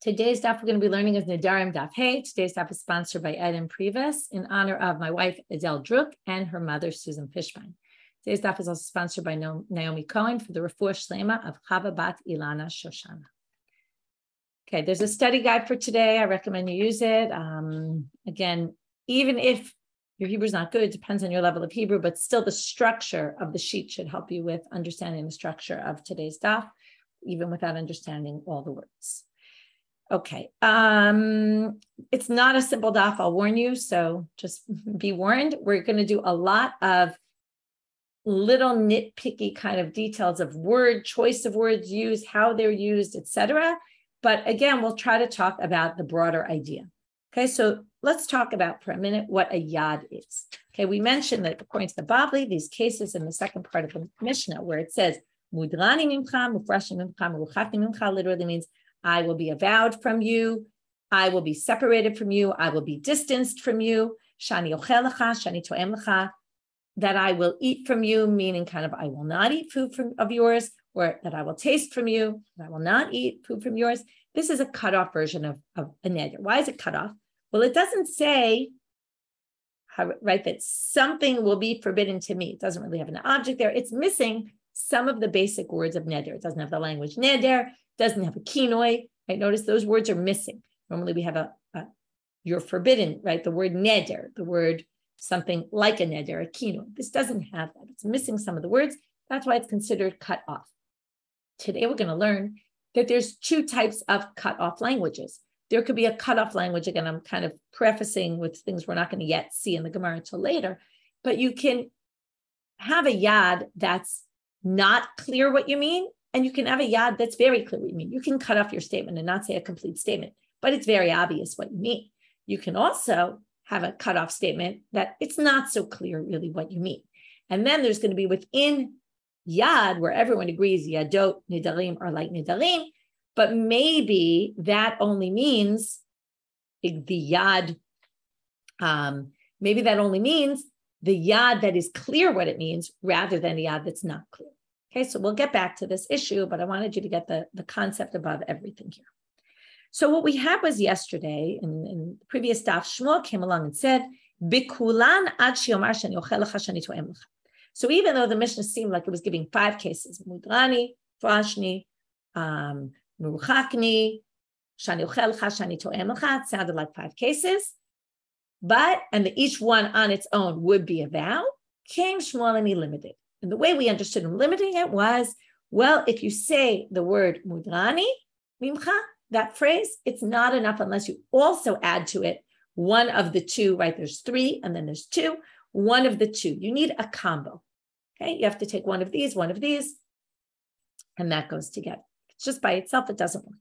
Today's daf we're going to be learning is Nedarim daf Hey. Today's daf is sponsored by Ed and Privis in honor of my wife Adele Druk and her mother Susan Fishbein. Today's daf is also sponsored by Naomi Cohen for the refuah shlema of Chava bat Ilana Shoshana. Okay, there's a study guide for today. I recommend you use it. Again, even if your Hebrew is not good, it depends on your level of Hebrew, but still the structure of the sheet should help you with understanding the structure of today's daf, even without understanding all the words. Okay, it's not a simple daf, I'll warn you, so just be warned. We're going to do a lot of little nitpicky kind of details of word, choice of words used, how they're used, etc. But again, we'll try to talk about the broader idea. Okay, so let's talk about for a minute what a yad is. Okay, we mentioned that according to the Bavli, these cases in the second part of the Mishna, where it says, Mudrani mimcha, mufrashim mimcha, meruchakni mimcha, literally means I will be avowed from you, I will be separated from you, I will be distanced from you, shani ochel lecha, shani to'em lecha, that I will eat from you, meaning kind of I will not eat food of yours, or that I will taste from you, that I will not eat food from yours. This is a cut-off version of a neder. Why is it cut off? Well, it doesn't say, right, that something will be forbidden to me. It doesn't really have an object there. It's missing some of the basic words of neder. It doesn't have the language neder, doesn't have a kinoi, right? Notice those words are missing. Normally we have you're forbidden, right? The word neder, the word something like a neder, a kinoi. This doesn't have that. It's missing some of the words. That's why it's considered cut off. Today we're going to learn that there's two types of cut off languages. There could be a cut off language. Again, I'm kind of prefacing with things we're not going to yet see in the Gemara until later, but you can have a yad that's not clear what you mean, and you can have a yad that's very clear what you mean. You can cut off your statement and not say a complete statement, but it's very obvious what you mean. You can also have a cut off statement that it's not so clear really what you mean. And then there's going to be within yad, where everyone agrees yadot, nedarim are like nedarim, but maybe that only means the yad, maybe that only means the yad that is clear what it means rather than the yad that's not clear. Okay, so we'll get back to this issue, but I wanted you to get the concept above everything here. So what we had was yesterday, in the previous daf, Shmuel came along and said, Bikulan ad shiomar shani ochel lecha shani to'em lecha. So even though the Mishna seemed like it was giving 5 cases, mudrani, frashni, meruchakni, shani ochel lecha, shani to'em lecha, it sounded like 5 cases, and each one on its own would be a vow, came Shmuel and he limited. And the way we understood him limiting it was, well, if you say the word mudrani, mimcha, that phrase, it's not enough unless you also add to it one of the two, right? There's 3 and then there's 2, one of the 2. You need a combo, okay? You have to take one of these, and that goes together. It's just by itself, it doesn't work.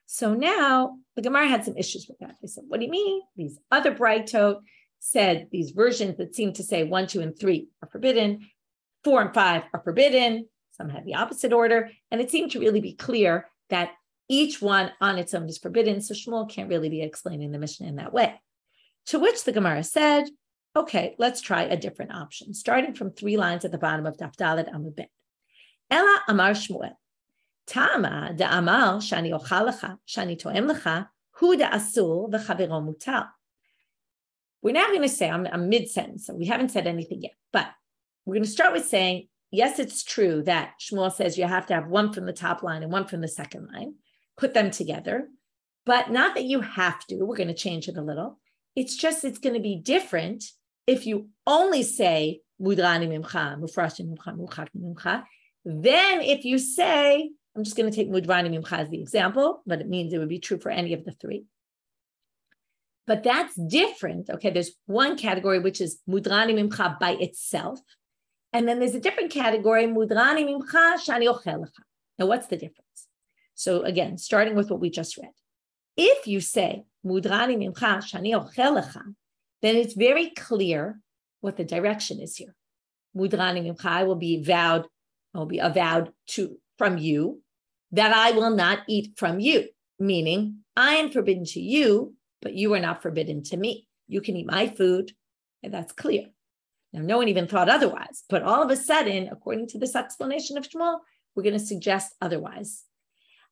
So now the Gemara had some issues with that. They said, what do you mean? These other Brightot said these versions that seem to say 1, 2, and 3 are forbidden, 4 and 5 are forbidden. Some had the opposite order. And it seemed to really be clear that each one on its own is forbidden. So Shmuel can't really be explaining the Mishnah in that way. To which the Gemara said, okay, let's try a different option, starting from 3 lines at the bottom of Daf Daled Amud Bet. Ela Amar Shmuel, Tama da Amal Shani Ochal Lecha, Shani To'em Lecha, Hu da Asur v'Chavero Mutal. We're now going to say, I'm mid-sentence, so we haven't said anything yet, but we're going to start with saying, yes, it's true that Shmuel says you have to have one from the top line and one from the second line, put them together, but not that you have to. We're going to change it a little. It's just, it's going to be different if you only say mudrani mimcha, mufrashim mimcha, muchakni mimcha. Then if you say, I'm just going to take mudrani mimcha as the example, but it means it would be true for any of the 3. But that's different. Okay, there's one category, which is mudrani mimcha by itself. And then there's a different category, mudrani mimcha shani ochel lecha. Now, what's the difference? So again, starting with what we just read. If you say mudrani mimcha shani ochel lecha, then it's very clear what the direction is here. Mudrani mimcha, I will be avowed from you that I will not eat from you, meaning I am forbidden to you, but you are not forbidden to me. You can eat my food, and that's clear. Now, no one even thought otherwise, but all of a sudden, according to this explanation of Shmuel, we're going to suggest otherwise.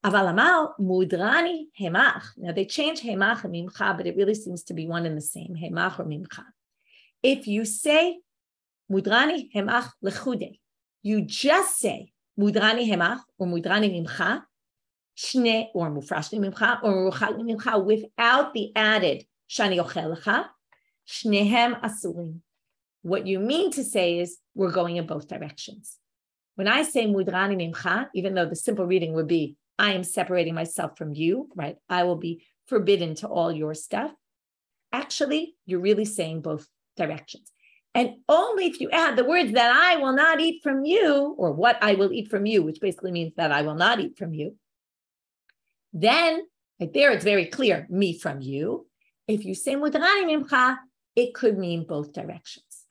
Avalamal mudrani hemach. Now they change hemach and mimcha, but it really seems to be one and the same, hemach or mimcha. If you say mudrani hemach lechude, you just say mudrani hemach or mudrani mimcha, shne or mufrashni mimcha or ruchani mimcha without the added shani ochel lecha, shnehem asurim. What you mean to say is we're going in both directions. When I say mudrani mimcha, even though the simple reading would be I am separating myself from you, right? I will be forbidden to all your stuff. Actually, you're really saying both directions. And only if you add the words that I will not eat from you, or what I will eat from you, which basically means that I will not eat from you, then right there it's very clear, me from you. If you say mudrani mimcha, it could mean both directions.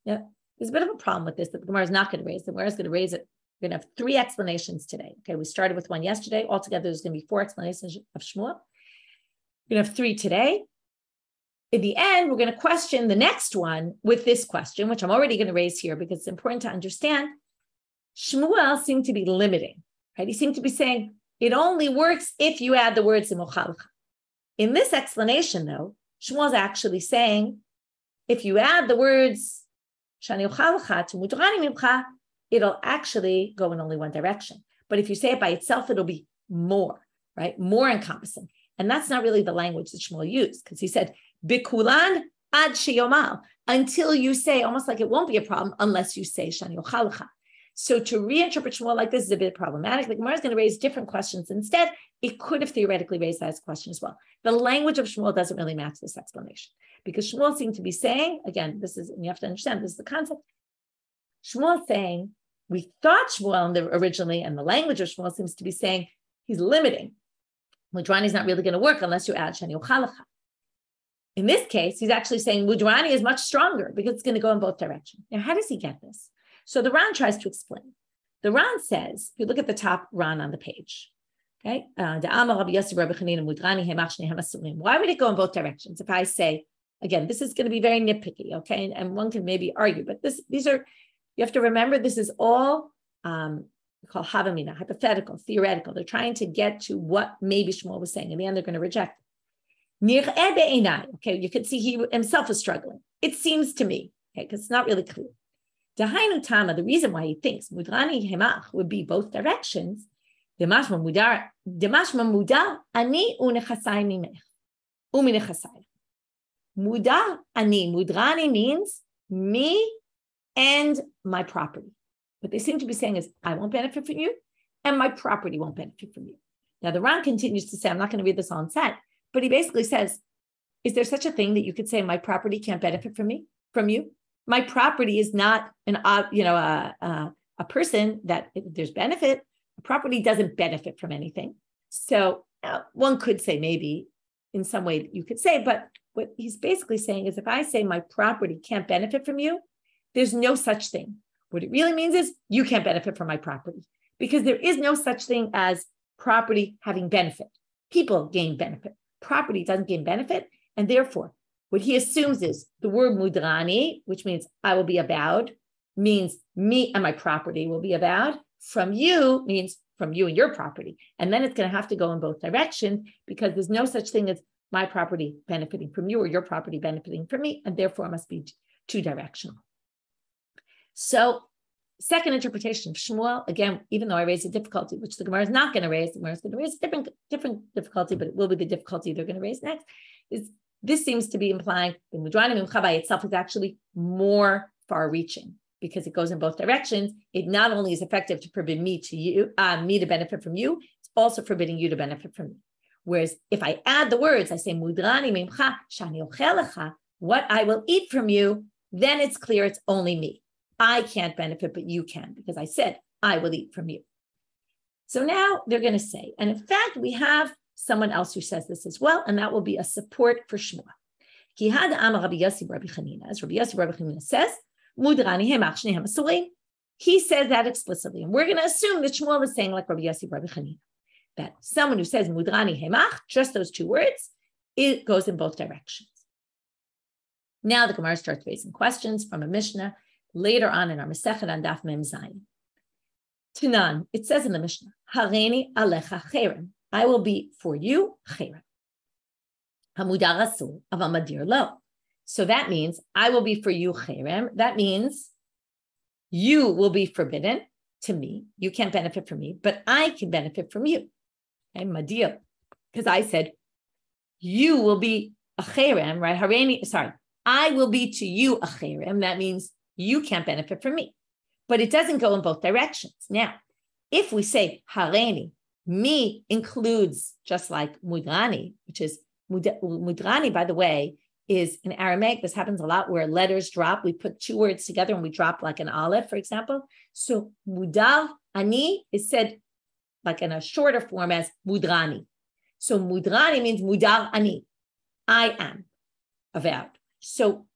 Now, there's a bit of a problem with this that the Gemara is not going to raise. The Gemara is going to raise it. We're going to have 3 explanations today. Okay, we started with 1 yesterday. Altogether, there's going to be 4 explanations of Shmuel. We're going to have 3 today. In the end, we're going to question the next one with this question, which I'm already going to raise here because it's important to understand. Shmuel seemed to be limiting, right? He seemed to be saying it only works if you add the words imochalcha. In this explanation, though, Shmuel's actually saying if you add the words shani ochalcha to mudrani mimcha, it'll actually go in only one direction. But if you say it by itself, it'll be more, right? More encompassing. And that's not really the language that Shmuel used, because he said, bikulan ad sheyomal, until you say, almost like it won't be a problem unless you say shani ochalecha. So to reinterpret Shmuel like this is a bit problematic. The Gemara is going to raise different questions. Instead, it could have theoretically raised that as a question as well. The language of Shmuel doesn't really match this explanation, because Shmuel seemed to be saying, again, this is, and you have to understand, this is the concept. Shmuel saying, we thought Shmuel originally, and the language of Shmuel seems to be saying he's limiting. Mudrani is not really going to work unless you add shani ochalecha. In this case, he's actually saying mudrani is much stronger because it's going to go in both directions. Now, how does he get this? So the Ran tries to explain. The Ran says, if you look at the top Ran on the page, okay, why would it go in both directions? If I say, again, this is going to be very nitpicky, okay, and one can maybe argue, but these are, you have to remember, this is all called havamina, hypothetical, theoretical. They're trying to get to what maybe Shmuel was saying. In the end, they're going to reject it. Okay, you can see he himself is struggling. It seems to me, okay, because it's not really clear. Dahainu Tama, the reason why he thinks mudrani hemach would be both directions, demashma muda ani unechasai mimech uminechasai. Muda ani, mudrani means me and my property. What they seem to be saying is, I won't benefit from you, and my property won't benefit from you. Now, the Ran continues to say, I'm not going to read this on set, but he basically says, is there such a thing that you could say my property can't benefit from you? My property is not a person that there's benefit. A property doesn't benefit from anything. So one could say maybe in some way you could say, but what he's basically saying is if I say my property can't benefit from you, there's no such thing. What it really means is you can't benefit from my property, because there is no such thing as property having benefit. People gain benefit. Property doesn't gain benefit. And therefore, what he assumes is the word mudrani, which means I will be avowed, means me and my property will be avowed. From you means from you and your property. And then it's going to have to go in both directions, because there's no such thing as my property benefiting from you or your property benefiting from me. And therefore, it must be two directional. So, second interpretation of Shmuel, again, even though I raised a difficulty, which the Gemara is not going to raise, the Gemara is going to raise a different difficulty, but it will be the difficulty they're going to raise next, is this seems to be implying the mudrani mimcha by itself is actually more far-reaching, because it goes in both directions. It not only is effective to forbid me to benefit from you, it's also forbidding you to benefit from me. Whereas if I add the words, I say mudrani mimcha shani ochelecha, what I will eat from you, then it's clear it's only me. I can't benefit, but you can, because I said I will eat from you. So now they're going to say, and in fact, we have someone else who says this as well, and that will be a support for Shmuel. Rabbi Yehuda, as Rabbi Yehuda says, mudrani hemach shnehem asurim. He says that explicitly, and we're going to assume that Shmuel is saying like Rabbi Yehuda, that someone who says mudrani hemach, just those two words, it goes in both directions. Now the Gemara starts raising questions from a Mishna later on in our Masechet on Daf Mem Zayin. Tanan, it says in the Mishna, Hareini alecha cherem. I will be for you cherem. Hamudar asur aval madir lo. So that means I will be for you cherem. That means you will be forbidden to me. You can't benefit from me, but I can benefit from you. Okay, madir. Because I said, you will be a cherem, right? Hareini, sorry. I will be to you a cherem. That means you can't benefit from me. But it doesn't go in both directions. Now, if we say hareini, me includes just like mudrani, which is mudrani, by the way, is in Aramaic. This happens a lot where letters drop. We put two words together and we drop like an aleph, for example. So mudar ani is said like in a shorter form as mudrani. So mudrani means mudar ani. I am avowed. So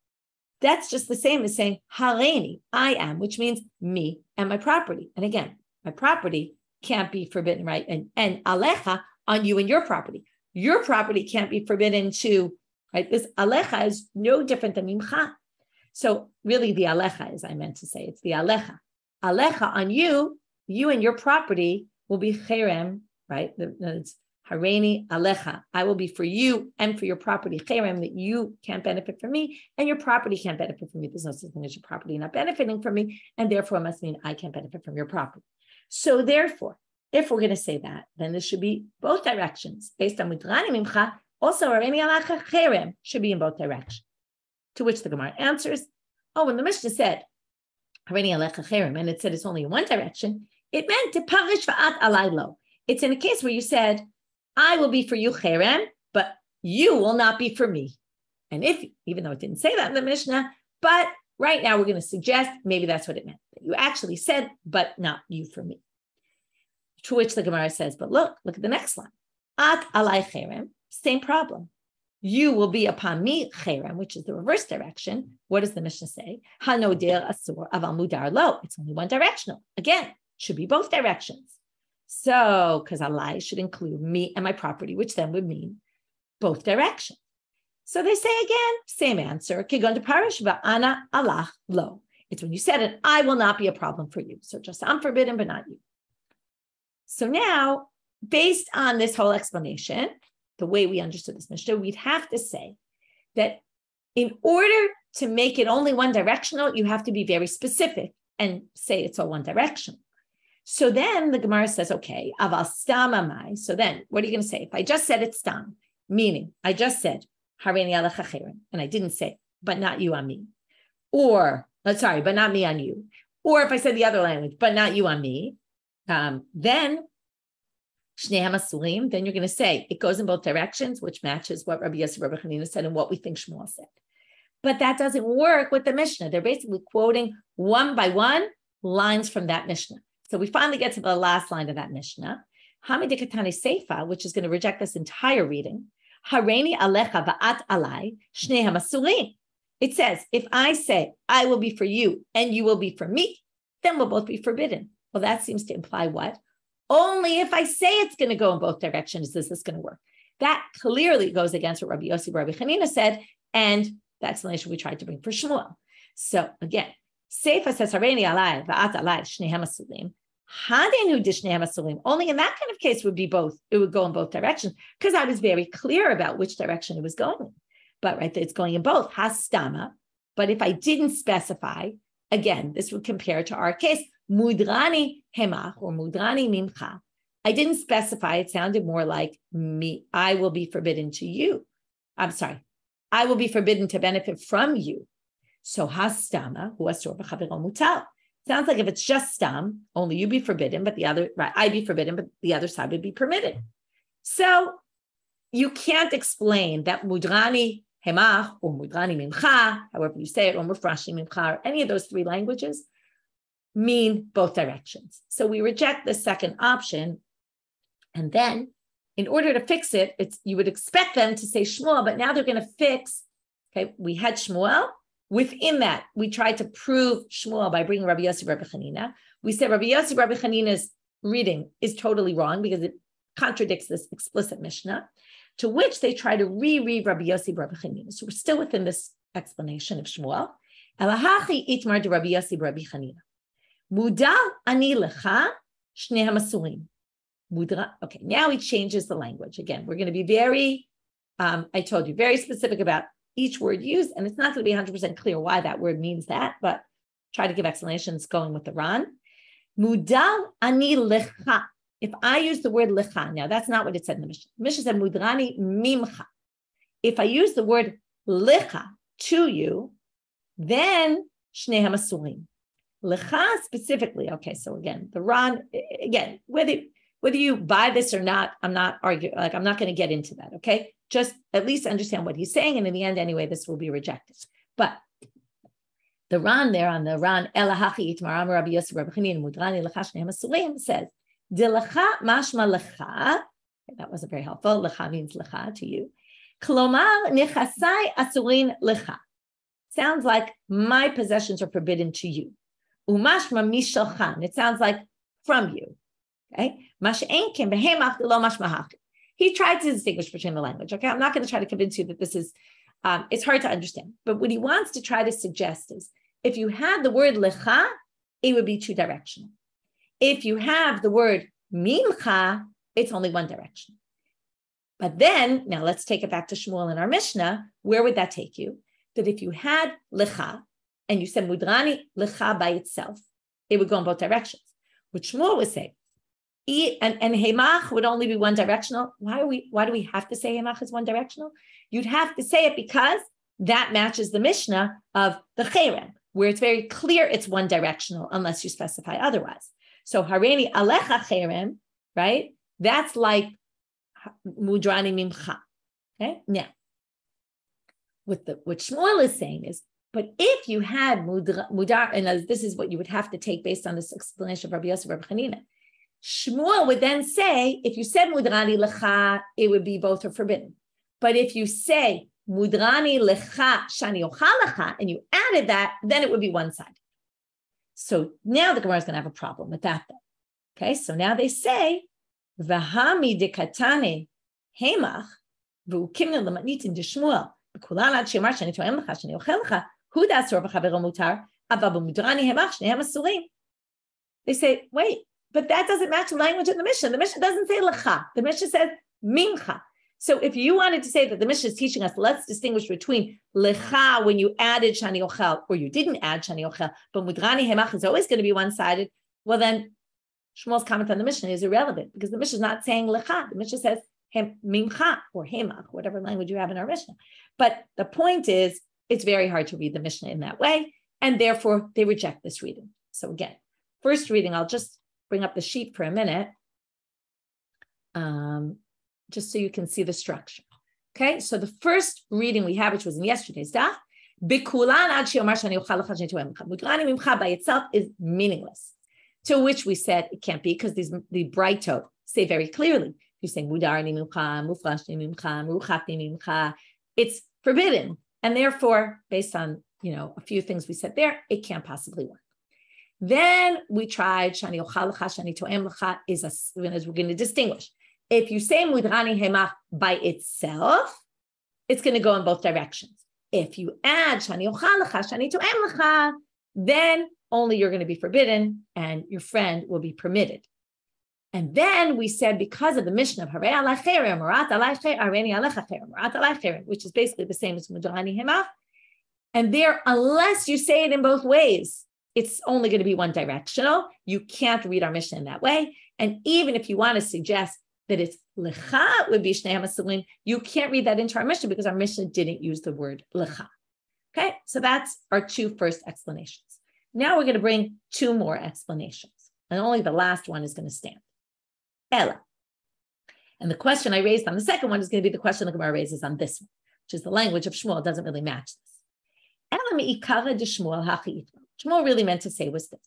that's just the same as saying hareini, I am, which means me and my property. And again, my property can't be forbidden, right? And alecha, on you and your property. Your property can't be forbidden to, right? This alecha is no different than mimcha. So really the alecha, as I meant to say, it's the alecha. Alecha on you, you and your property will be cherem, right? It's hareini alecha. I will be for you and for your property cherem, that you can't benefit from me and your property can't benefit from me. There's no such thing as your property not benefiting from me, and therefore it must mean I can't benefit from your property. So therefore, if we're going to say that, then this should be both directions. Based on mudrani mimcha, also hareini alecha cherem should be in both directions. To which the Gemara answers, oh, when the Mishna said hareini alecha cherem, and it said it's only in one direction, it meant to parish va'at alai lo. It's in a case where you said, I will be for you cherem, but you will not be for me. And if, even though it didn't say that in the Mishnah, but right now we're going to suggest maybe that's what it meant. That you actually said, but not you for me. To which the Gemara says, but look at the next line. At alai cherem, same problem. You will be upon me cherem, which is the reverse direction. What does the Mishnah say? Hanodir asur aval mudar lo. It's only one directional. Again, should be both directions. So, because alai should include me and my property, which then would mean both directions. So they say again, same answer. Kigon de parish va'ana alach lo. It's when you said it, I will not be a problem for you. So just I'm forbidden, but not you. So now, based on this whole explanation, the way we understood this Mishnah, we'd have to say that in order to make it only one directional, you have to be very specific and say it's all one direction. So then the Gemara says, okay, aval stam amai. So then what are you going to say? If I just said it's stam, meaning I just said, hareini alecha cherem, and I didn't say, but not you on me. Or, but not me on you. Or if I said the other language, but not you on me, then shnei hamasurim, then you're going to say it goes in both directions, which matches what Rabbi Yehuda, Rabbi Chanina said and what we think Shmuel said. But that doesn't work with the Mishnah. They're basically quoting one by one lines from that Mishnah. So we finally get to the last line of that Mishnah, Hamidikatani Seifa, which is going to reject this entire reading. Hareini alecha va'at alai shnei hamasurim. It says, if I say I will be for you and you will be for me, then we'll both be forbidden. Well, that seems to imply what? Only if I say it's going to go in both directions is this going to work. That clearly goes against what Rabbi Yossi, Rabbi Chanina said, and the explanation we tried to bring for Shmuel. So again, Seifa says, hareini alai va'at alai shnei hamasurim. Hadenu dishnei hamasurim. Only in that kind of case would be both. It would go in both directions because I was very clear about which direction it was going in. But right, it's going in both. Hastama. But if I didn't specify, again, this would compare to our case, mudrani hemach or mudrani mimcha. I didn't specify. It sounded more like me. I will be forbidden to you. I'm sorry. I will be forbidden to benefit from you. So hastama hu asur b'chaviro mutal. Sounds like if it's just stam, only you be forbidden, but the other, right, I be forbidden, but the other side would be permitted. So you can't explain that mudrani hemach or mudrani mimcha, however you say it, or mufrashi mimcha, or any of those three languages mean both directions. So we reject the second option. And then in order to fix it, you would expect them to say Shmuel, but now they're going to fix, okay, we had Shmuel. Within that, we tried to prove Shmuel by bringing Rabbi Yossi, Rabbi Chanina. We said Rabbi Yossi, Rabbi Chanina's reading is totally wrong because it contradicts this explicit Mishnah, to which they try to reread Rabbi Yossi, Rabbi Chanina. So we're still within this explanation of Shmuel. Elahachi itmar de Rabbi Yossi, Rabbi Chanina. Mudal ani lecha Shnei hamasurim. Okay, now he changes the language. Again, we're going to be very, I told you, very specific about each word used, and it's not going to be 100% clear why that word means that, but try to give explanations going with the Ran. Mudal ani lecha. If I use the word lecha, now that's not what it said in the Mishna. The Mishna said mudrani mimcha. If I use the word lecha to you, then shnei hamasurim. Lecha specifically. Okay, so again, the Ran, again, whether you buy this or not, I'm not arguing, I'm not going to get into that, okay? Just at least understand what he's saying, and in the end, anyway, this will be rejected. But the Ran there on the Ran, Elahachi Itmaram Rabbi Yosef Rabbi Chanin Mudrani Lecha Shnei Hamasurim says, De Lecha Mashma Lecha, that wasn't very helpful, Lecha means Lecha to you, Klomar Nechasai Asurin Lecha, sounds like my possessions are forbidden to you. Umashma Mishalchan, it sounds like from you. Okay, he tried to distinguish between the language. Okay, I'm not going to try to convince you that this is, it's hard to understand. But what he wants to try to suggest is, if you had the word lecha, it would be two directional. If you have the word mimcha, it's only one direction. But then, now let's take it back to Shmuel in our Mishnah. Where would that take you? That if you had lecha and you said mudrani lecha by itself, it would go in both directions. What Shmuel would say, and hemach would only be one directional. Why do we have to say hemach is one directional? You'd have to say it because that matches the Mishnah of the cherem, where it's very clear it's one directional unless you specify otherwise. So hareini alecha cherem, right? That's like mudrani mimcha. Okay. Now, what Shmuel is saying is, but if you had mudar, and this is what you would have to take based on this explanation of Rabbi Yosef Rabbi Chanina, Shmuel would then say, if you said mudrani lecha, it would be both are forbidden. But if you say mudrani lecha shani ochal lecha, and you added that, then it would be one-sided. So now the Gemara is going to have a problem with that. Then. Okay, so now they say, v'hami dekatane hemach v'ukimna l'matnitin de Shmuel b'kulan ad shemar shani to'em lecha shani ochel lecha hu da'asor v'chavero mutar ava b'mudrani hemach shnehem asurim. They say, wait. But that doesn't match the language in the Mishnah. The Mishnah doesn't say lecha. The Mishnah says mimcha. So if you wanted to say that the Mishnah is teaching us, let's distinguish between lecha when you added shani ochel or you didn't add shani ochel, but mudrani hemach is always going to be one-sided, well then Shmuel's comment on the Mishnah is irrelevant because the Mishnah is not saying lecha. The Mishnah says mimcha or hemach, whatever language you have in our Mishnah. But the point is, it's very hard to read the Mishnah in that way, and therefore they reject this reading. So again, first reading, I'll just bring up the sheet for a minute, just so you can see the structure. Okay, so the first reading we have, which was in yesterday's daf, mudrani mimcha by itself is meaningless. To which we said it can't be because the Brightot say very clearly, you say mudarni mimcha, mufrashni mimcha, muruchachni mimcha, it's forbidden, and therefore, based on a few things we said there, it can't possibly work. Then we tried shani ochal lecha, shani to'em lecha as we're going to distinguish. If you say mudrani hemach by itself, it's going to go in both directions. If you add shani ochal lecha, shani to'em lecha, then only you're going to be forbidden and your friend will be permitted. And then we said because of the Mishna of harei alai cherem, marat alai cherem, areni alecha cherem, marat alai cherem, which is basically the same as mudrani hemach, and there, unless you say it in both ways, it's only going to be one directional. You can't read our Mishnah in that way. And even if you want to suggest that it's lecha would be shnei hamasurim, you can't read that into our Mishnah because our Mishnah didn't use the word lecha. Okay, so that's our two first explanations. Now we're going to bring two more explanations, and only the last one is going to stand. Ella. And the question I raised on the second one is going to be the question the Gemara raises on this one, which is the language of Shmuel doesn't really match this. Ella mi'ikara de Shmuel hachi itma. Shmuel really meant to say was this.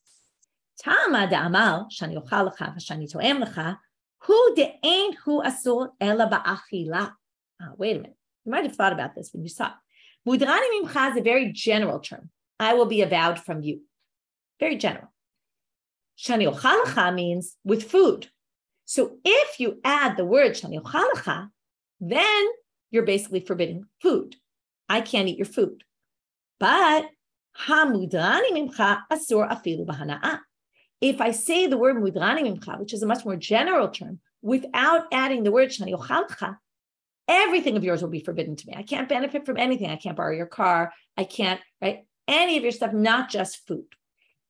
Tama da'amal shani ochal lecha v'shani to'em lecha hu de'ein hu asur ela ba'achila. Wait a minute. You might have thought about this when you saw it. Mudrani mimcha is a very general term. I will be avowed from you. Very general. Shani ochal lecha means with food. So if you add the word shani ochal lecha, then you're basically forbidding food. I can't eat your food. But hamudrani mimcha asur afilu b'hana'ah. If I say the word mudrani mimcha, which is a much more general term, without adding the word shani ochalcha, everything of yours will be forbidden to me. I can't benefit from anything. I can't borrow your car. I can't, right? Any of your stuff, not just food.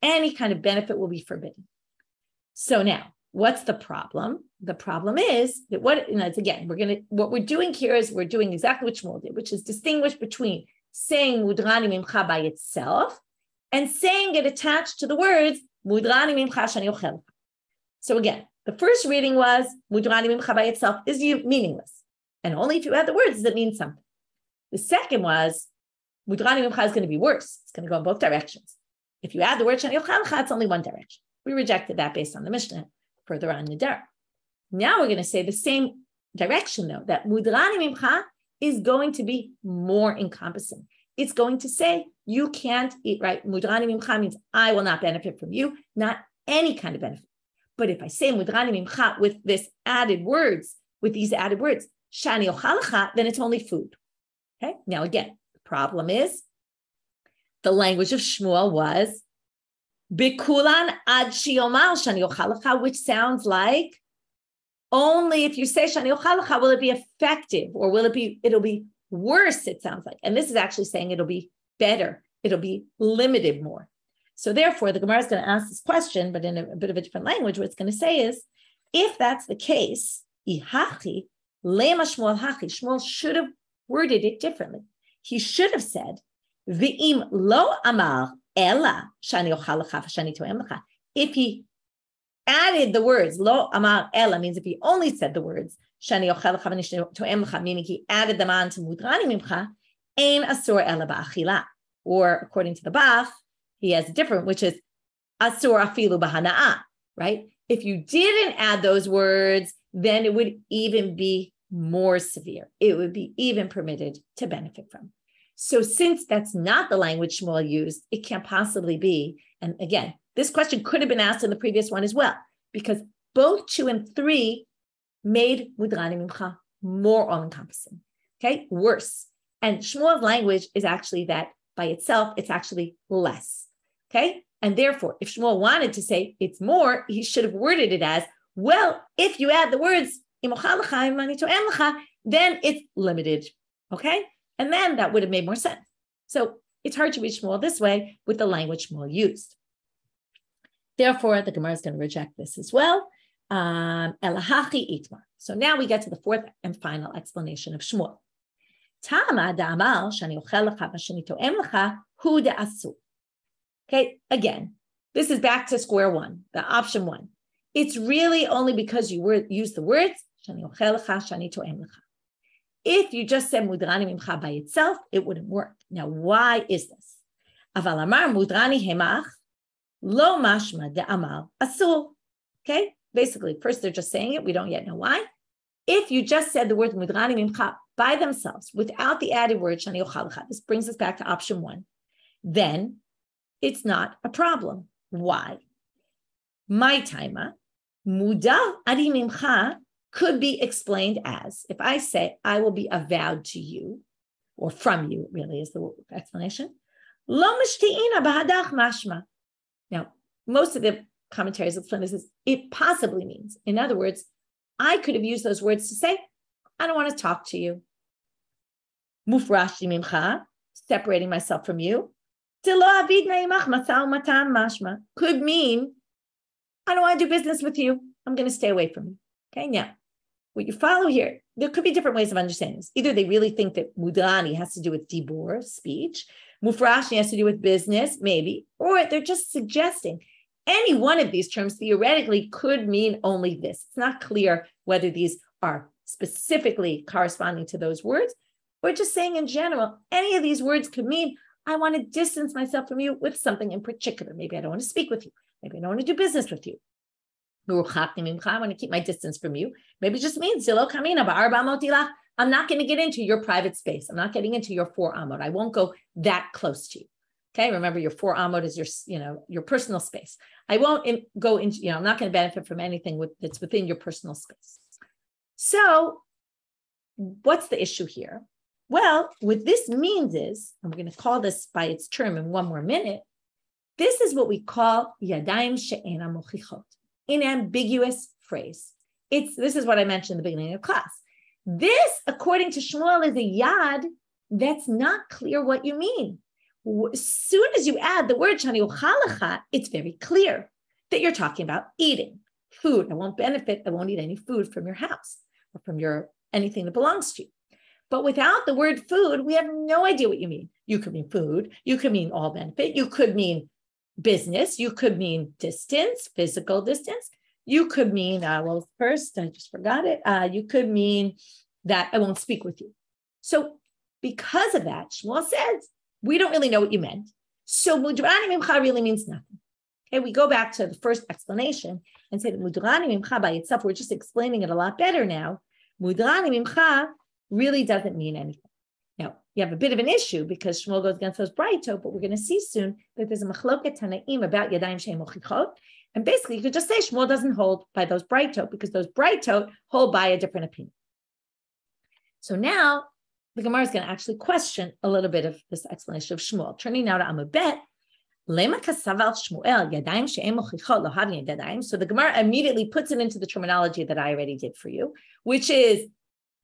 Any kind of benefit will be forbidden. So now, what's the problem? The problem is that what we're doing here is we're doing exactly what Shmuel did, which is distinguish between saying mudrani mimcha by itself and saying it attached to the words mudrani mimcha shani ochelcha. So again, the first reading was mudrani mimcha by itself is meaningless. And only if you add the words does it mean something. The second was mudrani mimcha is going to be worse. It's going to go in both directions. If you add the word shani ochelcha, it's only one direction. We rejected that based on the Mishna further on Nedarim. Now we're going to say the same direction, though, that mudrani mimcha is going to be more encompassing. It's going to say you can't eat, right? Mudrani mimcha means I will not benefit from you, not any kind of benefit. But if I say mudrani mimcha with these added words, shani ochalcha, then it's only food. Okay. Now again, the problem is the language of Shmuel was bikulan ad shiyomar shani ochalcha, which sounds like only if you say shani ochalcha will it be effective, or it'll be worse, it sounds like. And this is actually saying it'll be better. It'll be limited more. So therefore, the Gemara is going to ask this question, but in a bit of a different language. What it's going to say is, if that's the case, ihachi lema Shmuel hachi, Shmuel should have worded it differently. He should have said, v'im lo amar ela shani ochalcha v'shani to'em lecha. If he added the words, lo amar ela means if he only said the words, shani ochelcha v'shani to'em lecha, meaning he added them on to mudrani mimcha, ein asur ela ba'achila. Or according to the Bach, he has a different, which is asur afilu b'hana'ah, right? If you didn't add those words, then it would even be more severe. It would be even permitted to benefit from. So since that's not the language Shmuel used, it can't possibly be. And again, this question could have been asked in the previous one as well, because both 2 and 3 made mudrani mimcha more all-encompassing, okay, worse. And Shmuel's language is actually that by itself, it's actually less, okay? And therefore, if Shmuel wanted to say it's more, he should have worded it as, well, if you add the words, then it's limited, okay? And then that would have made more sense. So it's hard to read Shmuel this way with the language Shmuel used. Therefore, the Gemara is going to reject this as well. Elahachi itmar. So now we get to the fourth and final explanation of Shmuel. Okay, again, this is back to square one, the option one. It's really only because you use the words shani ochelcha, shani to'em lecha. If you just said mudrani mimcha by itself, it wouldn't work. Now, why is this? Aval amar mudrani hemach lo mashma de amar asur. Okay, basically, first they're just saying it. We don't yet know why. If you just said the word mudrani mimcha by themselves, without the added word shani ochelcha, this brings us back to option one, then it's not a problem. Why? My taima, muda adi mimcha could be explained as, if I say, I will be avowed to you, or from you, really is the explanation. Lo mishti'ina b'hadach mashma. Now, most of the commentaries explain this as, it possibly means, in other words, I could have used those words to say, I don't want to talk to you. Mufrashti mimcha, separating myself from you. Could mean, I don't want to do business with you. I'm going to stay away from you. Okay, now, what you follow here, there could be different ways of understanding this. Either they really think that mudrani has to do with dibur, speech, mufrashni has to do with business, maybe, or they're just suggesting any one of these terms theoretically could mean only this. It's not clear whether these are specifically corresponding to those words, or just saying in general, any of these words could mean I want to distance myself from you with something in particular. Maybe I don't want to speak with you. Maybe I don't want to do business with you. I want to keep my distance from you. Maybe it just means I'm not going to get into your private space. I'm not getting into your 4 amot. I won't go that close to you. Okay, remember your 4 amot is your personal space. I won't go into, I'm not going to benefit from anything that's within your personal space. So what's the issue here? Well, what this means is, and we're going to call this by its term in one more minute, This is what we call yadayim she'ena mochichot, an ambiguous phrase. This is what I mentioned at the beginning of class. This, according to Shmuel, is a yad that's not clear what you mean. As soon as you add the word shani uchalacha, it's very clear that you're talking about eating food. I won't eat any food from your house or from anything that belongs to you. But without the word food, we have no idea what you mean. You could mean food. You could mean all benefit. You could mean business. You could mean distance, physical distance. You could mean, first, I just forgot it. You could mean that I won't speak with you. So because of that, Shmuel says, we don't really know what you meant. So mudrani mimcha really means nothing. Okay, we go back to the first explanation and say that mudrani mimcha by itself, we're just explaining it a lot better now. Mudrani mimcha really doesn't mean anything. Now, you have a bit of an issue because Shmuel goes against those brightot, but we're going to see soon that there's a machloket tanaim about yadayim she'en mochichot. And basically, you could just say Shmuel doesn't hold by those brightot because those brightot hold by a different opinion. So now, the Gemara is going to actually question a little bit of this explanation of Shmuel. Turning now to Amabet, lema kasav Shmuel yadayim she'en mochichot lo havin yadayim. So the Gemara immediately puts it into the terminology that I already did for you, which is,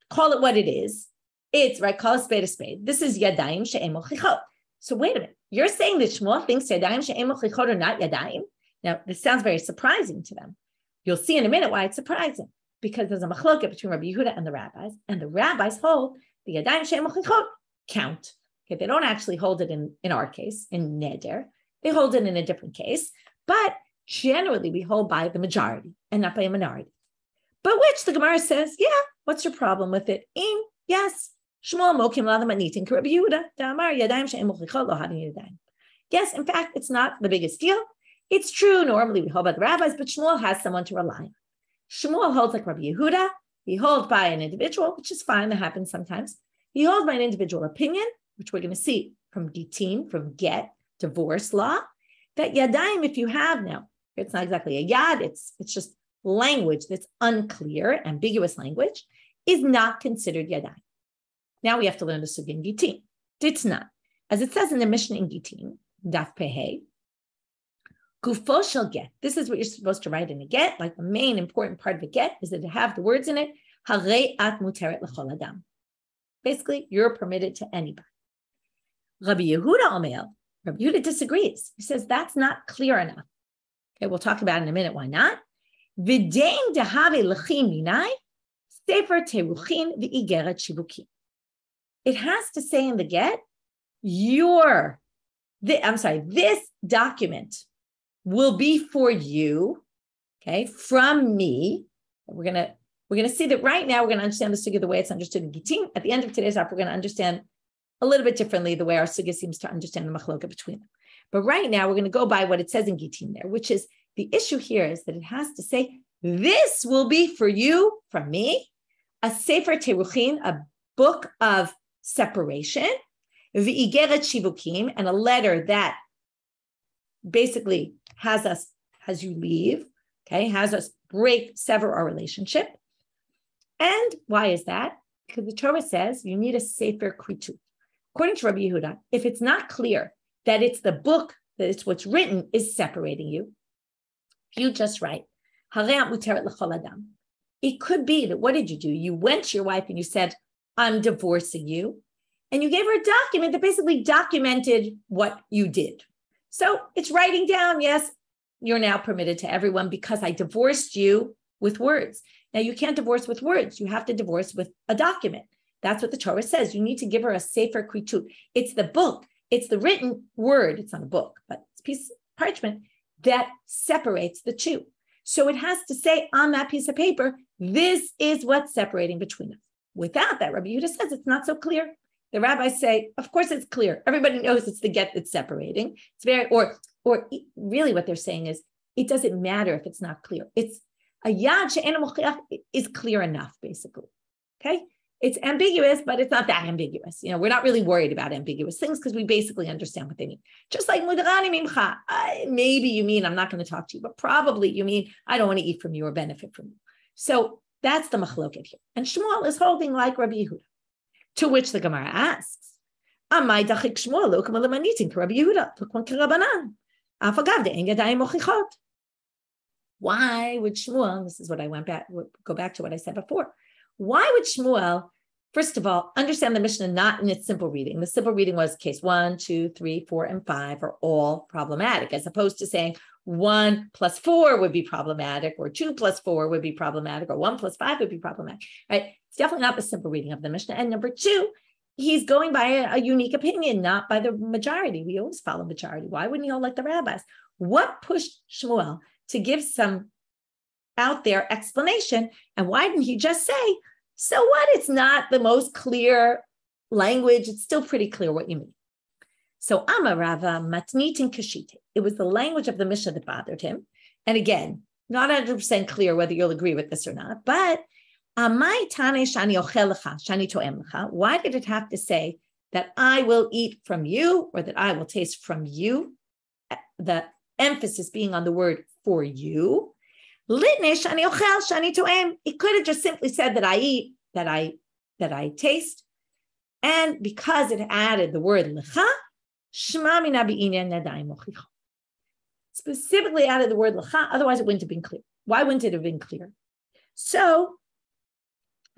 call it what it is. It's right, call a spade a spade. This is yadayim she'en mochichot. So wait a minute. You're saying that Shmuel thinks yadayim she'en mochichot are not yadayim? Now, this sounds very surprising to them. You'll see in a minute why it's surprising. Because there's a machloket between Rabbi Yehuda and the rabbis hold the yadayim she'en mochichot count. Okay, they don't actually hold it in our case, in neder. They hold it in a different case. But generally, we hold by the majority and not by a minority. But which the Gemara says, yeah, what's your problem with it? Yes. Shmuel mokim l'adamanitin Rabbi Yehuda da'amar yadayim she'en mochichot lo havin yadayim. Yes, in fact, it's not the biggest deal. It's true. Normally, we hold by the rabbis, but Shmuel has someone to rely on. Shmuel holds like Rabbi Yehuda. He holds by an individual, which is fine. That happens sometimes. He holds by an individual opinion, which we're going to see from gitin, from get, divorce law, that yadayim, if you have now, it's not exactly a yad, it's just language that's unclear, ambiguous language, is not considered yadayim. Now we have to learn the sugya in gitin. It's not. As it says in the Mishna in gitin, daf pehei, gufo shel get. This is what you're supposed to write in a get. Like the main important part of a get is that to have the words in it. Harei at muteret l'chol adam. Basically, you're permitted to anybody. Rabbi Yehuda omer. Rabbi Yehuda disagrees. He says that's not clear enough. Okay, we'll talk about it in a minute. Why not? V'dein dehave l'chim minai sefer teruchin v'igeret shivukim. It has to say in the get, this document will be for you, okay, from me. We're gonna see that right now. We're gonna understand the sugya the way it's understood in gitin. At the end of today's talk, we're gonna understand a little bit differently the way our sugya seems to understand the machloka between them. But right now, we're gonna go by what it says in gitin there, which is the issue here is that it has to say this will be for you from me, a sefer teruchin, a book of separation, v'igeret shivukim, and a letter that basically has you leave, okay, has us sever our relationship. And why is that? Because the Torah says you need a sefer kritu. According to Rabbi Yehuda, if it's not clear that it's the book, that it's what's written is separating you, if you just write, harei muteret l'chol adam, it could be that what did you do? You went to your wife and you said, I'm divorcing you. And you gave her a document that basically documented what you did. So it's writing down, yes, you're now permitted to everyone because I divorced you with words. Now you can't divorce with words. You have to divorce with a document. That's what the Torah says. You need to give her a sefer kritu. It's the book. It's the written word. It's not a book, but it's a piece of parchment that separates the two. So it has to say on that piece of paper, this is what's separating between us. Without that, Rabbi Yehuda says it's not so clear. The rabbis say, of course it's clear. Everybody knows it's the get that's separating. It's very, or really what they're saying is, it doesn't matter if it's not clear. It's a yad she'en mochiach is clear enough, basically. Okay? It's ambiguous, but it's not that ambiguous. You know, we're not really worried about ambiguous things because we basically understand what they mean. Just like mudrani mimcha, maybe you mean I'm not going to talk to you, but probably you mean I don't want to eat from you or benefit from you. So that's the machloket here. And Shmuel is holding like Rabbi Yehuda. To which the Gemara asks, Why would Shmuel, this is what I go back to what I said before. Why would Shmuel, first of all, understand the Mishnah not in its simple reading? The simple reading was case 1, 2, 3, 4, and 5 are all problematic, as opposed to saying 1 plus 4 would be problematic, or 2 plus 4 would be problematic, or 1 plus 5 would be problematic, right? It's definitely not the simple reading of the Mishnah. And number 2, he's going by a unique opinion, not by the majority. We always follow majority. Why wouldn't he all like the rabbis? What pushed Shmuel to give some out there explanation? And why didn't he just say, so what? It's not the most clear language. It's still pretty clear what you mean. So Amar Rava matnitin kashite. It was the language of the Mishnah that bothered him. And again, not 100% clear whether you'll agree with this or not, but why did it have to say that I will eat from you or that I will taste from you? The emphasis being on the word for you. It could have just simply said that I eat, that I taste. And because it added the word lecha, specifically added the word lecha, otherwise it wouldn't have been clear. Why wouldn't it have been clear? So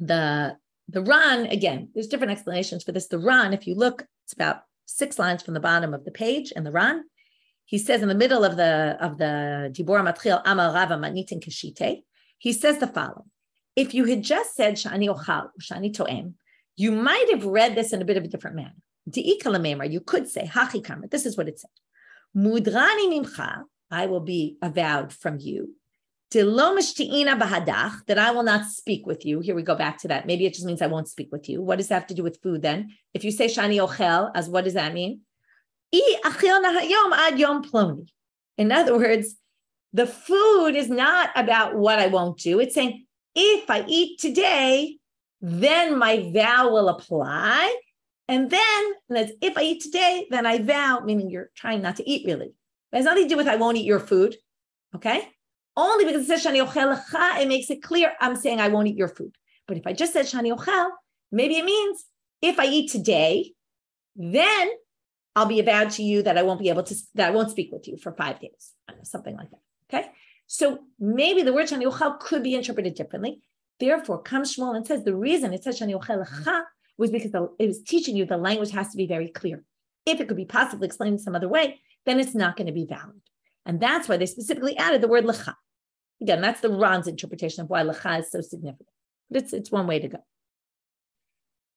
the Ran, again, there's different explanations for this. The Ran, if you look, it's about 6 lines from the bottom of the page, and the Ran, he says in the middle of the Dibor Matchil Amal Rava Matnitin Kashite, he says the following: if you had just said Shani Ochal, Shani Toem, you might have read this in a bit of a different manner. You could say Hachi Kamar. This is what it said: Mudrani Mimcha, I will be avowed from you. That I will not speak with you. Here we go back to that. Maybe it just means I won't speak with you. What does that have to do with food then? If you say Shani Ochel, as what does that mean? In other words, the food is not about what I won't do. It's saying, if I eat today, then my vow will apply. And then, if I eat today, then I vow, meaning you're trying not to eat really. It has nothing to do with I won't eat your food, okay? Only because it says Shani Ochel Lecha, it makes it clear I'm saying I won't eat your food. But if I just said Shani Ochel, maybe it means if I eat today, then I'll be avowed to you that I won't speak with you for 5 days, something like that. Okay. So maybe the word Shani Ochel could be interpreted differently. Therefore, comes Shmuel and says the reason it says Shani Ochel Lecha was because it was teaching you the language has to be very clear. If it could be possibly explained some other way, then it's not going to be valid. And that's why they specifically added the word Lecha. Again, that's the Ran's interpretation of why Lecha is so significant. But it's one way to go.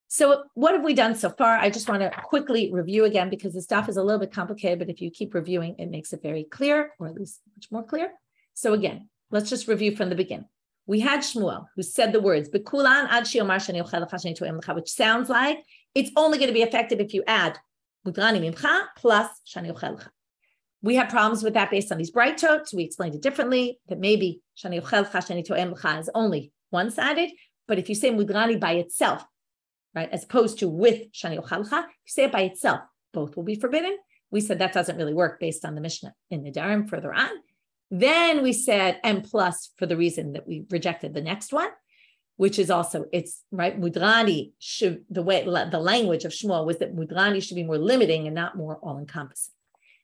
So what have we done so far? I just want to quickly review again because the stuff is a little bit complicated, but if you keep reviewing, it makes it very clear, or at least much more clear. So again, let's just review from the beginning. We had Shmuel who said the words, which sounds like it's only going to be effective if you add plus Shani Ochel Lecha. We have problems with that based on these brightots. We explained it differently, that maybe Shani Ochel Lecha, Shani Toem Lecha is only one-sided, but if you say Mudrani by itself, right, as opposed to with Shani Ochel Lecha, you say it by itself, both will be forbidden. We said that doesn't really work based on the Mishna in Nedarim further on. Then we said M plus for the reason that we rejected the next one, which is also, it's right, Mudrani should, the language of Shmuel was that Mudrani should be more limiting and not more all-encompassing.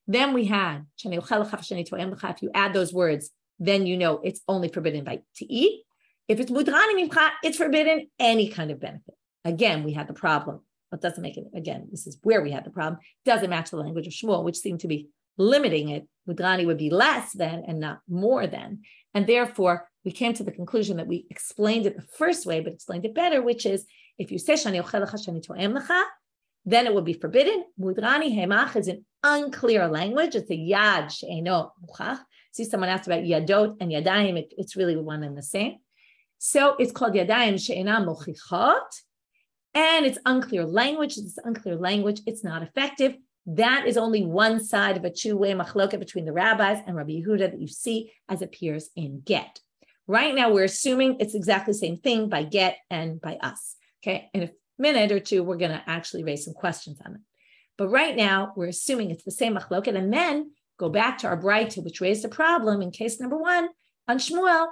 Then we had Shani Ochel Lecha, Shani Toem Lecha. If you add those words, then you know it's only forbidden to eat. If it's Mudrani Mimcha, it's forbidden any kind of benefit. Again, we had the problem. It doesn't make it, again, this is where we had the problem. It doesn't match the language of Shmuel, which seemed to be limiting it. Mudrani would be less than and not more than. And therefore, we came to the conclusion that we explained it the first way, but explained it better, which is if you say Shani Ochel Lecha, Shani Toem Lecha, then it would be forbidden. Mudrani Hemach is an unclear language. It's a yad she'eno muchach. See, someone asked about yadot and yadayim. It's really one and the same. So it's called yadayim she'ena mochichot. And it's unclear language. It's unclear language. It's not effective. That is only one side of a two-way machloket between the rabbis and Rabbi Yehuda that you see as appears in get. Right now, we're assuming it's exactly the same thing by get and by us. Okay, in a minute or two, we're going to actually raise some questions on it. But right now, we're assuming it's the same machloket, and then go back to our Braita, which raised a problem in case number 1 on Shmuel.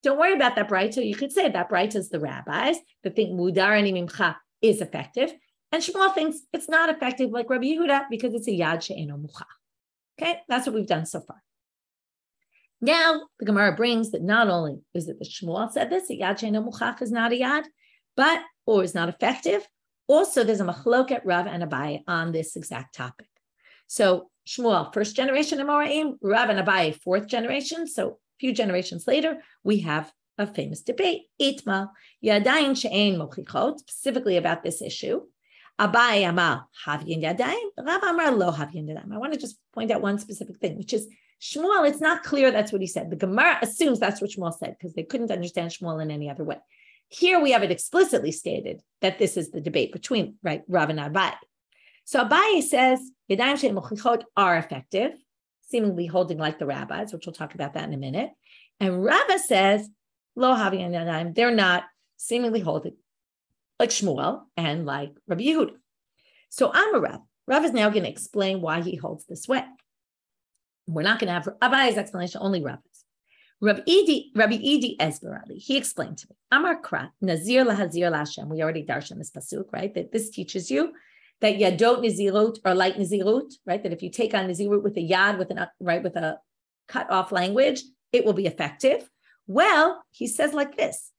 Don't worry about that Braita. You could say that Braita is the rabbis that think mudar ani mimcha is effective, and Shmuel thinks it's not effective like Rabbi Yehuda because it's a yad she'eno muchach. Okay, that's what we've done so far. Now, the Gemara brings that not only is it the Shmuel said this, a yad she'eino muchach is not a yad, or is not effective. Also, there's a machloket Rava and Abaye on this exact topic. So Shmuel, first generation Amoraim, Rava and Abaye, fourth generation. So a few generations later, we have a famous debate. Itma, yadayim she'ein mochichot, specifically about this issue. Abaye amar havyin yadayim, Rava amar lo havyin yadayim. I want to just point out one specific thing, which is Shmuel, it's not clear that's what he said. The Gemara assumes that's what Shmuel said because they couldn't understand Shmuel in any other way. Here we have it explicitly stated that this is the debate between Rava and Abaye. So Abaye says yadayim she'ein mochichot are effective, seemingly holding like the rabbis, which we'll talk about that in a minute. And Rava says lo havyin yadayim, they're not, seemingly holding like Shmuel and like Rabbi Yehuda. So Amar Rav is now going to explain why he holds this way. We're not going to have Abaye's explanation, only Rabbis. Rabbi Idi Esberali, he explained to me, Amar Krat, Nazir lahazir laHashem. We already darshan this pasuk, right? That this teaches you that yadot nizirut are like nizirut, right? That if you take on nizirut with a yad, with a cut off language, it will be effective. Well, he says like this: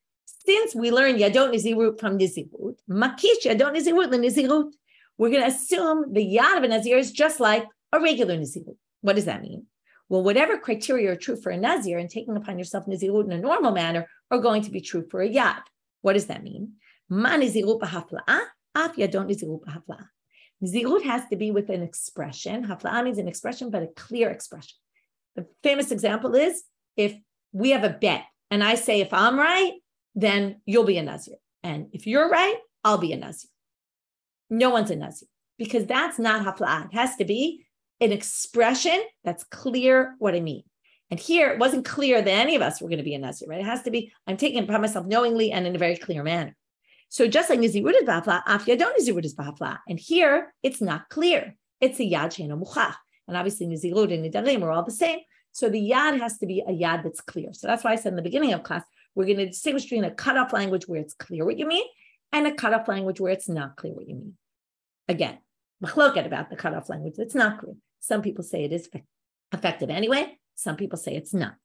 since we learn yadot nizirut from nizirut, makish yadot nizirut lenizirut, we're going to assume the yad of a nazir is just like a regular nizirut. What does that mean? Well, whatever criteria are true for a nazir and taking upon yourself nizirut in a normal manner are going to be true for a yad. What does that mean? Ma nizirut b'hafla'ah, af yadot nizirut b'hafla'ah. Nizirut has to be with an expression. Hafla'ah means an expression, but a clear expression. The famous example is if we have a bet and I say, if I'm right, then you'll be a nazir. And if you're right, I'll be a nazir. No one's a nazir because that's not hafla'ah. It has to be an expression that's clear what I mean. And here, it wasn't clear that any of us were going to be a nazir, right? It has to be, I'm taking it upon myself knowingly and in a very clear manner. So just like nizirut is b'hafla, af yadot nizirut is b'hafla. And here, it's not clear. It's a yad she'eino muchach. And obviously, nizirut and nedarim are all the same. So the yad has to be a yad that's clear. So that's why I said in the beginning of class, we're going to distinguish between a cut-off language where it's clear what you mean and a cut-off language where it's not clear what you mean. Again, machloket about the cut-off language. It's not clear. Some people say it is effective anyway. Some people say it's not.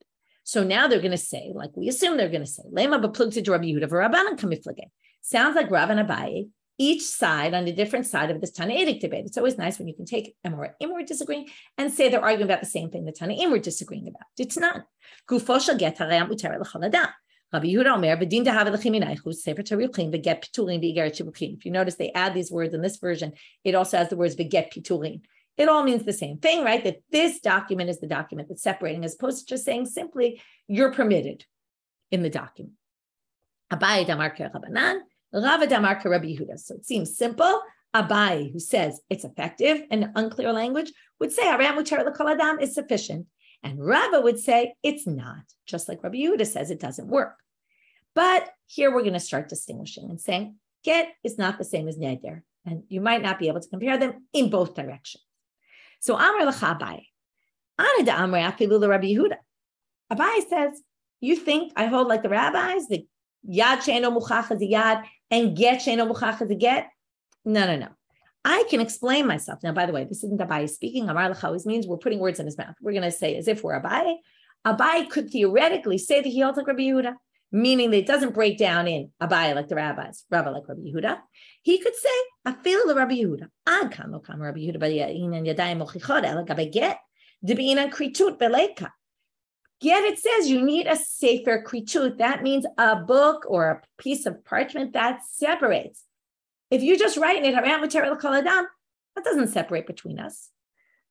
So now they're going to say, like we assume they're going to say, Lema b'plugta to Rabbi Yehuda v'Rabbanan kamiflage. Sounds like Rava and Abaye, each side on a different side of this Tanaitic debate. It's always nice when you can take Amoraim were disagreeing and say they're arguing about the same thing the Tanaim were disagreeing about. It's not. Gufo shel get harei mutar l'chol adam. Rabbi Yehuda omer v'din dahav l'chiminaychu sefer taruchim v'get piturin v'igeret shibuchim. If you notice, they add these words in this version. It also has the words v'get piturin. It all means the same thing, right? That this document is the document that's separating, as opposed to just saying simply, you're permitted in the document. Abaye damar ke Rabbanan, Rava damar ke Rabbi Yehuda. So it seems simple. Abaye, who says it's effective in unclear language, would say harei mutar l'kol adam is sufficient. And Rava would say it's not, just like Rabbi Yehuda says it doesn't work. But here we're going to start distinguishing and saying get is not the same as neder, and you might not be able to compare them in both directions. So Amar l'cha Abaye, Ana da Amar afilu l'Rabbi Yehuda. Abaye says, you think I hold like the rabbis, the yad she'eino muchach is a yad and get she'eino muchach is a get? No. I can explain myself. Now, by the way, this isn't Abaye speaking. Amar l'cha always means we're putting words in his mouth. We're going to say as if we're Abaye. Abaye could theoretically say that he holds like Rabbi Yehuda, meaning that it doesn't break down in Abaye like the rabbis, Rava like Rabbi Yehuda. He could say, "Afilu l'Rabbi Yehuda, ad kam lo kam Rabbi Yehuda b'yayin yadayim mochichot ela gabe get debi'inan kritut beleka." Get, it says you need a sefer kritut. That means a book or a piece of parchment that separates. If you just write in it, that doesn't separate between us.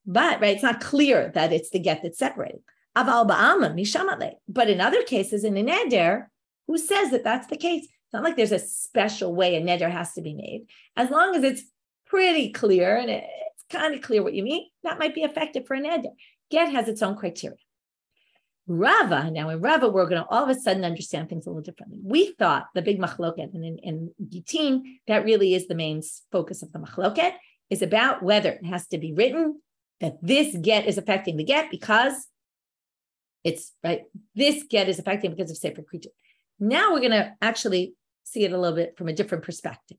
But right, it's not clear that it's the get that's separating. But in other cases, in a neder, who says that that's the case? It's not like there's a special way a neder has to be made. As long as it's pretty clear and it's kind of clear what you mean, that might be effective for a neder. Get has its own criteria. Rava, now in Rava, we're going to all of a sudden understand things a little differently. We thought the big machloket, and in Gitin, that really is the main focus of the machloket, is about whether it has to be written that this get is affecting the get because it's, right, this get is affecting because of sefer kritut. Now we're going to actually see it a little bit from a different perspective.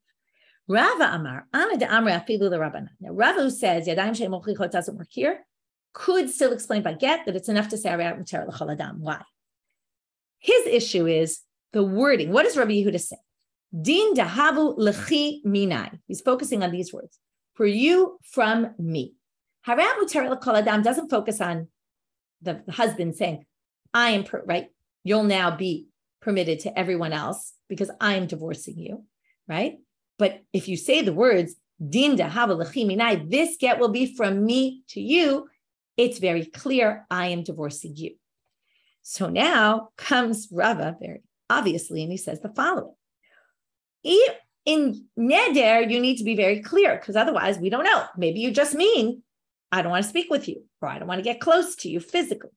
Rava Amar, Ana de Amra afilu the Rabbanit. Now Rava, who says Yadayim she'ein mochichot doesn't work here, could still explain by get that it's enough to say avowed mutar l'chol adam. Why? His issue is the wording. What does Rabbi Yehuda say? Din dahavu lechi minai. He's focusing on these words. For you, from me. Avowed mutar l'chol adam doesn't focus on the husband saying, I am, right? You'll now be permitted to everyone else because I'm divorcing you, right? But if you say the words, Din dahavu lechi minai, this get will be from me to you, it's very clear I am divorcing you. So now comes Rava, very obviously, and he says the following. In Neder, you need to be very clear because otherwise we don't know. Maybe you just mean, I don't want to speak with you, or I don't want to get close to you physically,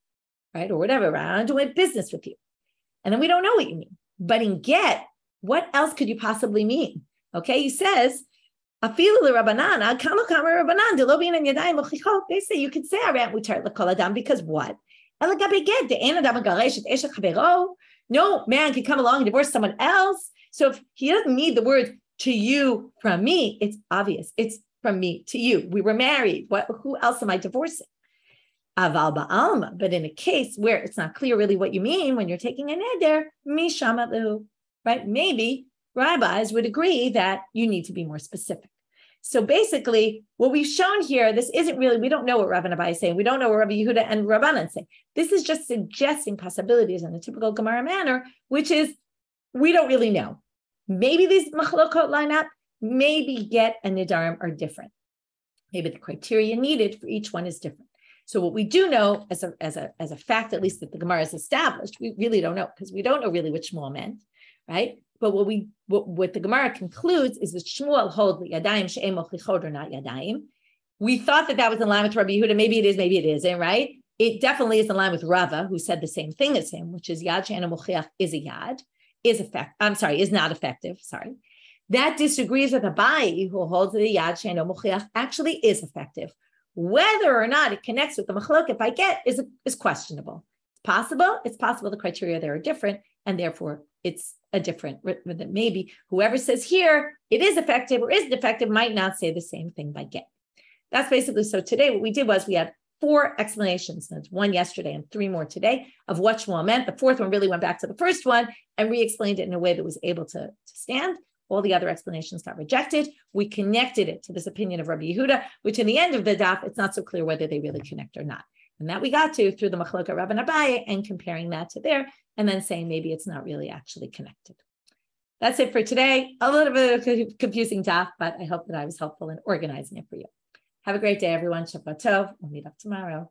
right? Or whatever, I don't want to do business with you. And then we don't know what you mean. But in get, what else could you possibly mean? Okay, he says, they say you could say because what? No man can come along and divorce someone else. So if he doesn't need the word to you from me, it's obvious. It's from me to you. We were married. Who else am I divorcing? Aval ba'alma. But in a case where it's not clear really what you mean when you're taking a neder, mishamalu, right? Maybe rabbis would agree that you need to be more specific. So basically, what we've shown here, this isn't really, we don't know what Rava and Abaye is saying. We don't know what Rabbi Yehuda and Rabbanit say. This is just suggesting possibilities in a typical Gemara manner, which is, we don't really know. Maybe these machlokot line up, maybe get and Nedarim are different. Maybe the criteria needed for each one is different. So what we do know as a fact, at least that the Gemara has established, we really don't know because we don't know really what Shmuel meant, right? But what the Gemara concludes is that Shmuel holds yadayim she'em mochlichot or not yadayim. We thought that was in line with Rabbi Yehuda. Maybe it is, maybe it isn't, right? It definitely is in line with Rava, who said the same thing as him, which is yad she'en mochiach is a yad, is not effective. Sorry. That disagrees with Abaye, who holds that the yad she'en mochiach actually is effective. Whether or not it connects with the machloket by get is questionable. It's possible the criteria there are different, and therefore it's a different, maybe whoever says here it is effective or isn't effective might not say the same thing by get. That's basically, so today what we did was we had 4 explanations, and it's 1 yesterday and 3 more today, of what Shmuel meant. The 4th one really went back to the first one and re-explained it in a way that was able to stand. All the other explanations got rejected. We connected it to this opinion of Rabbi Yehuda, which in the end of the daf, it's not so clear whether they really connect or not. And that we got to through the Machloka Rava and Abaye and comparing that to there, and then saying maybe it's not really actually connected. That's it for today. A little bit of a confusing daf, but I hope that I was helpful in organizing it for you. Have a great day, everyone. Shabbat Tov. We'll meet up tomorrow.